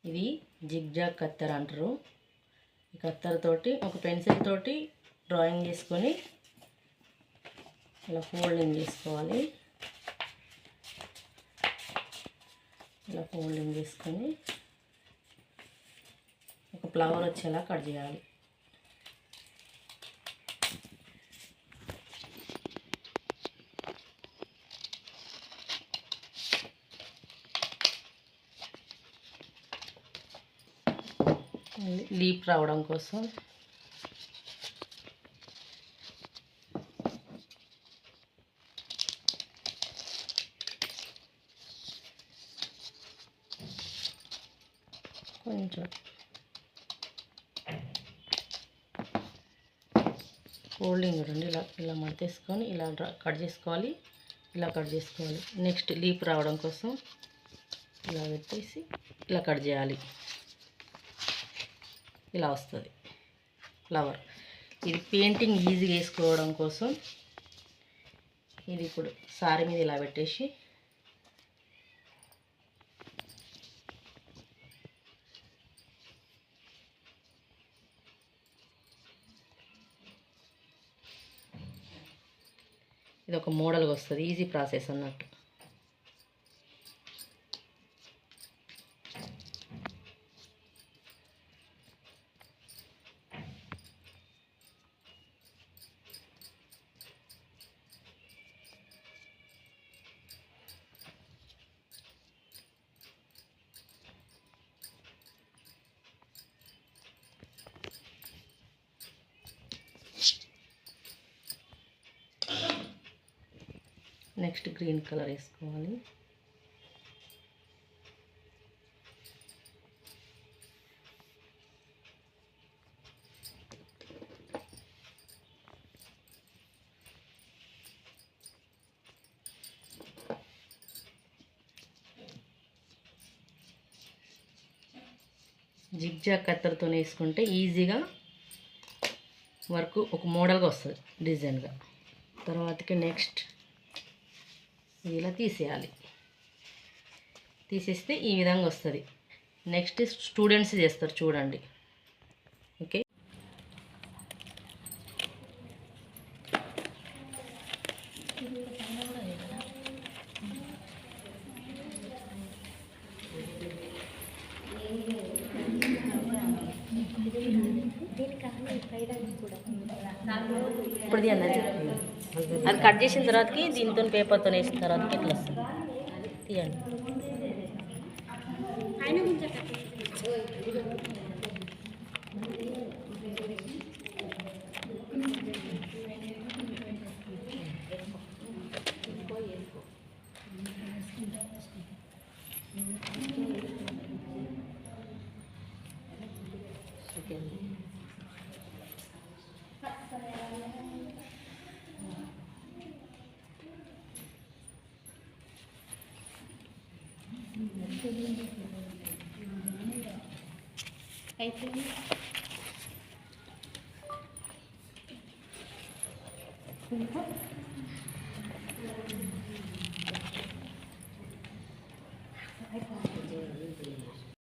ఇది జిగ్జాగ్ కత్తెర అంటారు. ఈ కత్తెరతోటి ఒక పెన్సిల్ తోటి డ్రాయింగ్ చేసుకొని ఇలా ఫోల్డింగ్ చేసుకోవాలి. ఇలా ఫోల్డింగ్ చేసుకొని ఒక ఫ్లవర్ వచ్చేలా కట్ చేయాలి. లీప్ రావడం కోసం కొంచెం ఫోల్డింగ్ చూడండి, ఇలా ఇలా మడతేసుకొని ఇలా కట్ చేసుకోవాలి. ఇలా కట్ చేసుకోవాలి. నెక్స్ట్ లీప్ రావడం కోసం ఇలా పెట్టేసి ఇలా కట్ చేయాలి. ఇలా వస్తుంది ఫ్లవర్. ఇది పెయింటింగ్ ఈజీగా వేసుకోవడం కోసం ఇది ఇప్పుడు సారీ మీద ఇలా పెట్టేసి ఇది ఒక మోడల్గా వస్తుంది. ఈజీ ప్రాసెస్ అన్నట్టు. నెక్స్ట్ గ్రీన్ కలర్ వేసుకోవాలి. జిగ్జాగ్ కత్తెరతో వేసుకుంటే ఈజీగా వర్క్ ఒక మోడల్గా వస్తుంది, డిజైన్గా. తర్వాతకి నెక్స్ట్ ఇలా తీసేయాలి. తీసేస్తే ఈ విధంగా వస్తుంది. నెక్స్ట్ స్టూడెంట్స్ చేస్తారు చూడండి. ఓకే, ఇప్పుడు తీయండి. అది కట్ చేసిన తర్వాతకి దీంతో పేపర్తో వేసిన తర్వాతకి ఇట్లా వస్తుంది. తీయండి. అయిపోయింది.